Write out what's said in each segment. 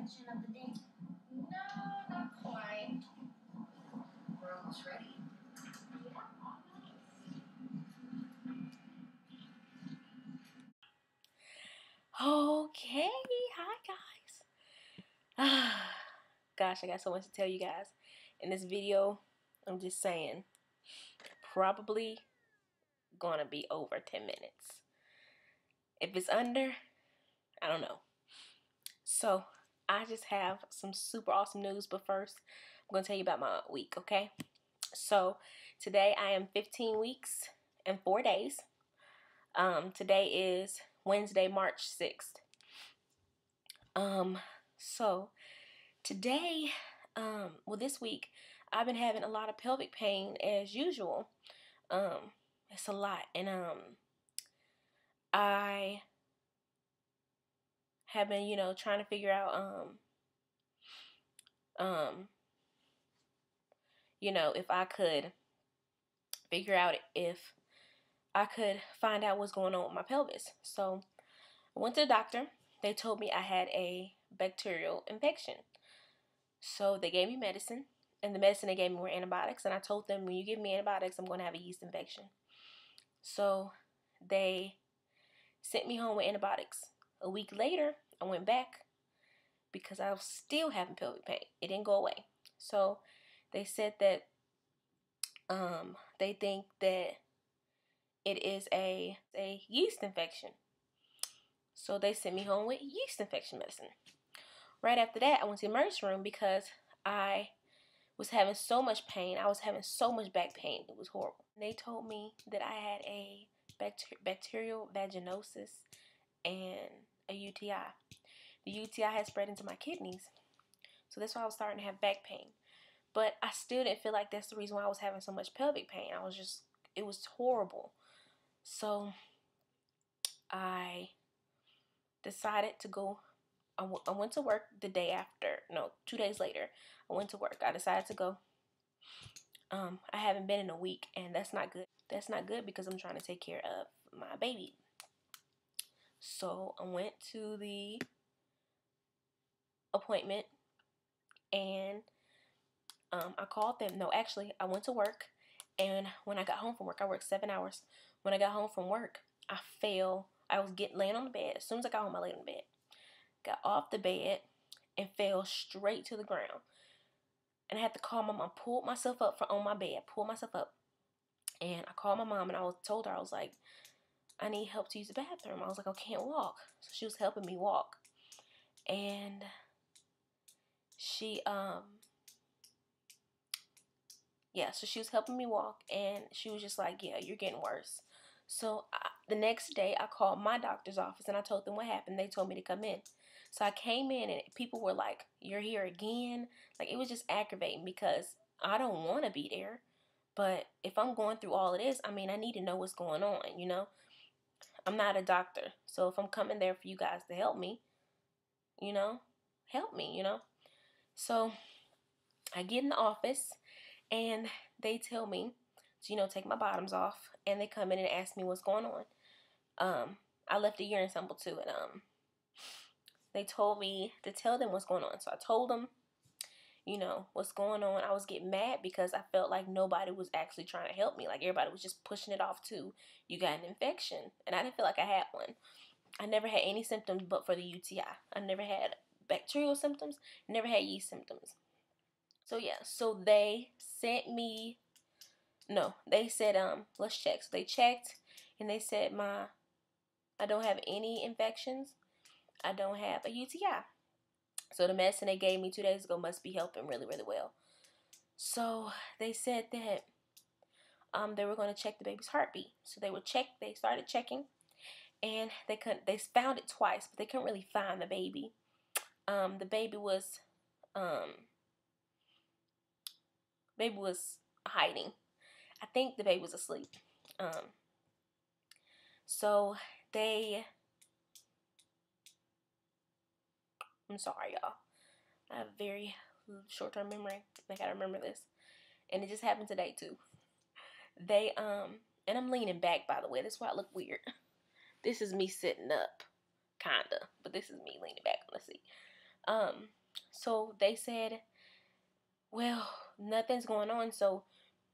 infection of the day? No, not quite. We're almost ready. Okay, hi guys. Gosh, I got so much to tell you guys. In this video, I'm just saying, probably gonna be over 10 minutes. If it's under, I don't know. So, I just have some super awesome news, but first, I'm gonna tell you about my week, okay? So, today I am 15 weeks and 4 days. Today is Wednesday, March 6th. So today, this week, I've been having a lot of pelvic pain as usual. It's a lot, and I have been, trying to figure out, if I could figure out if I could find out what's going on with my pelvis. So I went to the doctor. They told me I had a bacterial infection. So they gave me medicine, and the medicine they gave me were antibiotics, and I told them, when you give me antibiotics, I'm going to have a yeast infection. So they sent me home with antibiotics. A week later, I went back because I was still having pelvic pain. It didn't go away. So they said that they think that it is a yeast infection. So they sent me home with yeast infection medicine. Right after that, I went to the emergency room because I was having so much pain. I was having so much back pain. It was horrible. They told me that I had a bacterial vaginosis and a UTI. The UTI had spread into my kidneys. So that's why I was starting to have back pain. But I still didn't feel like that's the reason why I was having so much pelvic pain. It was horrible. So I decided to go. I went to work the day after. No, 2 days later. I went to work. I decided to go. I haven't been in a week, and that's not good. That's not good because I'm trying to take care of my baby. So I went to the appointment, and I called them. No, actually, I went to work, and when I got home from work, I worked 7 hours. When I got home from work, I fell. I was laying on the bed. As soon as I got home, I laid on the bed. Got off the bed and fell straight to the ground. And I had to call my mom. Pulled myself up from on my bed. Pulled myself up. And I called my mom, and told her, I was like, I need help to use the bathroom. I was like, I can't walk. So she was helping me walk. And she, so she was helping me walk, and she was just like, yeah, you're getting worse. So the next day, I called my doctor's office, and I told them what happened. They told me to come in. So I came in, and people were like, you're here again? Like, it was just aggravating because I don't want to be there. But if I'm going through all of this, I mean, I need to know what's going on, you know? I'm not a doctor. So if I'm coming there for you guys to help me, help me, So I get in the office, and they tell me to, take my bottoms off, and they come in and ask me what's going on. I left a urine sample too, and they told me to tell them what's going on. So I told them, what's going on. I was getting mad because I felt like nobody was actually trying to help me. Like, everybody was just pushing it off to, you got an infection. And I didn't feel like I had one. I never had any symptoms but for the UTI. I never had bacterial symptoms, never had yeast symptoms. So yeah, so they sent me, no, they said, let's check. So they checked, and they said I don't have any infections. I don't have a UTI. So the medicine they gave me 2 days ago must be helping really, really well. So they said that they were going to check the baby's heartbeat. So they started checking, and they found it twice, but they couldn't really find the baby. The baby was hiding. I think the baby was asleep. So I'm sorry, y'all. I have a very short-term memory. I gotta remember this. And it just happened today, too. And I'm leaning back, by the way. That's why I look weird. This is me sitting up, kinda. But this is me leaning back on the seat. So they said, well, nothing's going on, so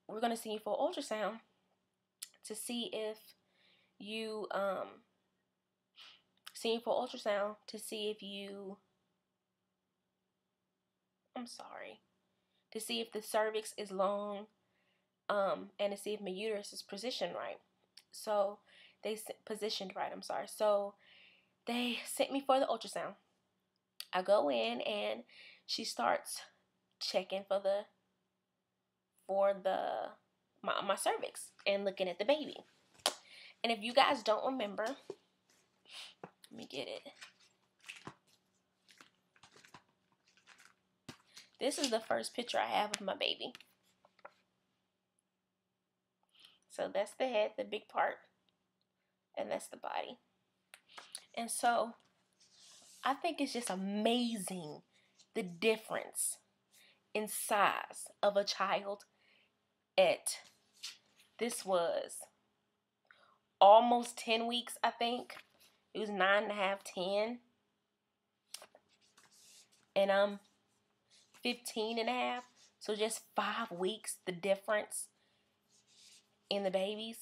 we're gonna send you for ultrasound to see if you to see if the cervix is long, and to see if my uterus is positioned right. So positioned right. I'm sorry. So they sent me for the ultrasound. I go in and she starts checking for my cervix and looking at the baby. And if you guys don't remember, let me get it. This is the first picture I have of my baby. So that's the head, the big part, and that's the body. And so I think it's just amazing the difference in size of a child this was almost 10 weeks, I think. It was 9.5, 10. And I'm 15.5. So just 5 weeks, the difference in the babies,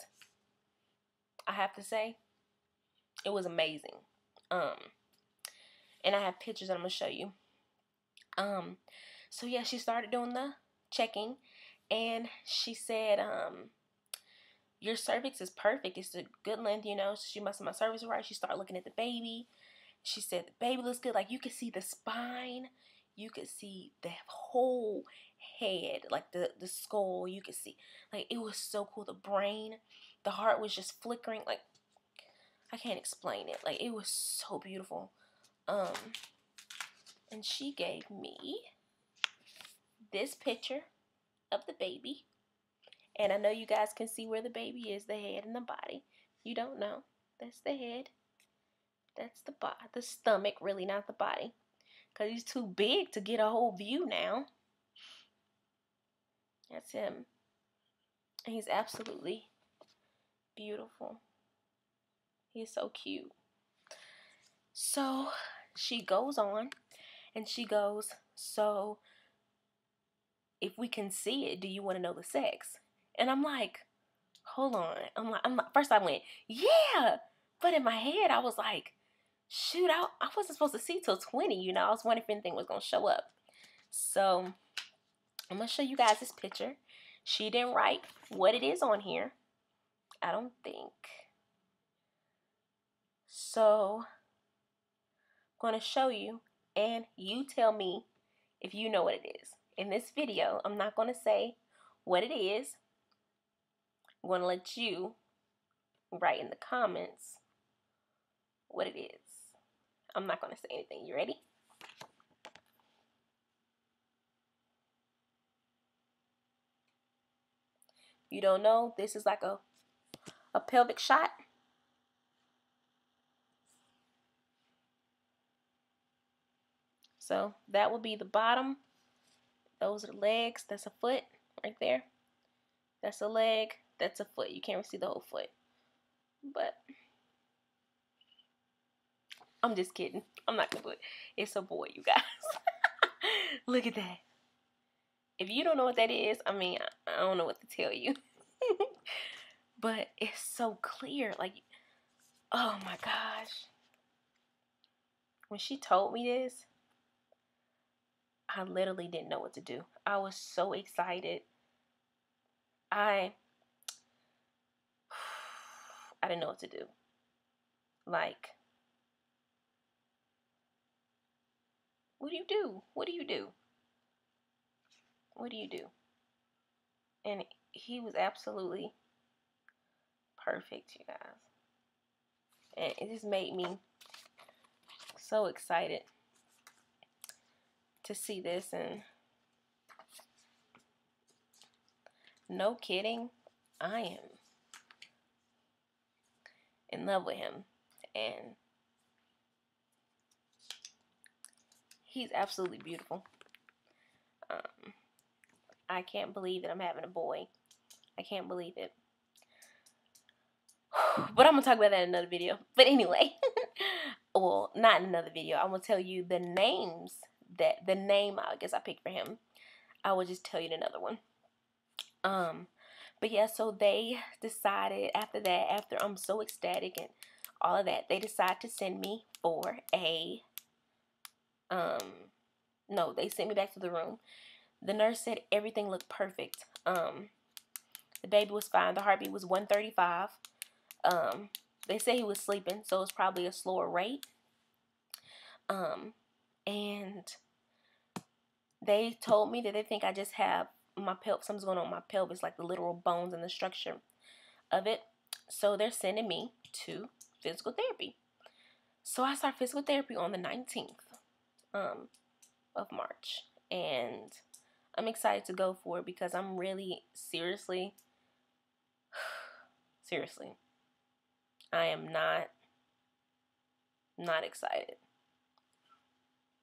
I have to say. It was amazing. And I have pictures that I'm going to show you. So yeah, she started doing the checking. And she said, your cervix is perfect. It's a good length, you know. She must have my cervix right. She started looking at the baby. She said the baby looks good. Like, you could see the spine. You could see the whole head, like the skull. You could see, like, it was so cool. The brain, the heart was just flickering. Like, I can't explain it. Like, it was so beautiful. And she gave me this picture of the baby. And I know you guys can see where the baby is, the head and the body. You don't know. That's the head. That's the stomach, really, not the body. Because he's too big to get a whole view now. That's him. And he's absolutely beautiful. He's so cute. So she goes on and she goes, so if we can see it, do you want to know the sex? And I'm like, hold on. I'm like, first I went, yeah. But in my head, I was like, shoot, I wasn't supposed to see till 20, you know. I was wondering if anything was going to show up. So I'm going to show you guys this picture. She didn't write what it is on here, I don't think. So I'm going to show you, and you tell me if you know what it is. In this video, I'm not going to say what it is. I'm going to let you write in the comments what it is. I'm not going to say anything. You ready? You don't know? This is like a pelvic shot. So that will be the bottom. Those are the legs. That's a foot right there. That's a leg. That's a foot. You can't see the whole foot. But I'm just kidding. I'm not going to do it. It's a boy, you guys. Look at that. If you don't know what that is, I mean, I don't know what to tell you. But it's so clear. Like, oh my gosh. When she told me this, I literally didn't know what to do. I was so excited. I didn't know what to do. Like, what do you do? What do you do? What do you do? And he was absolutely perfect, you guys. And it just made me so excited to see this. And no kidding, I am in love with him. And he's absolutely beautiful. I can't believe that I'm having a boy. I can't believe it. But I'm going to talk about that in another video. But anyway, well, not in another video. I'm gonna tell you the names the name I guess I picked for him. I will just tell you another one. But yeah, so they decided after that, after I'm so ecstatic and all of that, they decided to send me for a no, they sent me back to the room. The nurse said everything looked perfect. The baby was fine. The heartbeat was 135. They say he was sleeping, so it's probably a slower rate. And they told me that they think I just have my pelvis, something's going on with my pelvis, like the literal bones and the structure of it. So they're sending me to physical therapy. So I start physical therapy on the 19th of March. And I'm excited to go for it because I'm really seriously, I am not excited.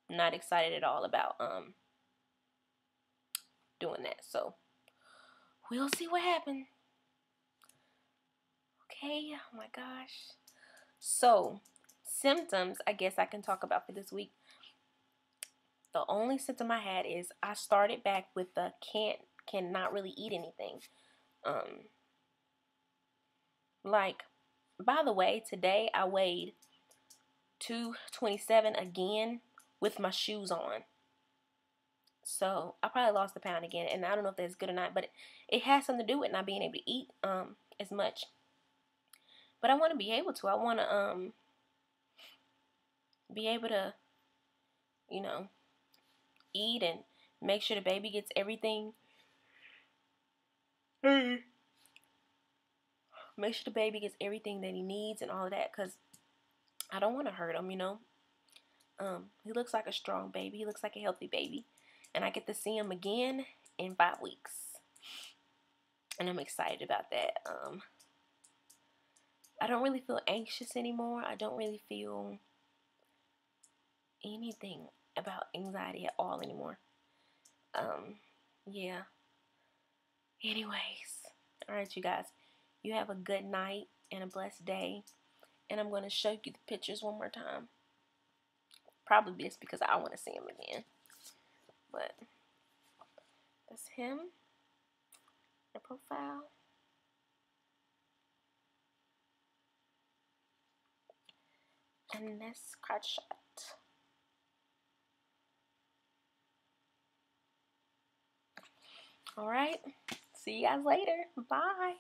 Not excited at all about doing that. So we'll see what happens. Okay, oh my gosh. So symptoms I guess I can talk about for this week. The only symptom I had is I started back with the cannot really eat anything. Like, by the way, today I weighed 227 again with my shoes on. So I probably lost a pound again, and I don't know if that's good or not, but it has something to do with not being able to eat as much. But I want to be able to. I want to be able to, you know, eat and make sure the baby gets everything. Make sure the baby gets everything that he needs and all of that, because I don't want to hurt him, you know. He looks like a strong baby. He looks like a healthy baby. And I get to see him again in 5 weeks. And I'm excited about that. I don't really feel anxious anymore. I don't really feel anything about anxiety at all anymore. Yeah. Anyways. Alright, you guys. You have a good night and a blessed day. And I'm going to show you the pictures one more time. Probably just because I want to see him again. But that's him. The profile. And this crotch shot. Alright. See you guys later. Bye.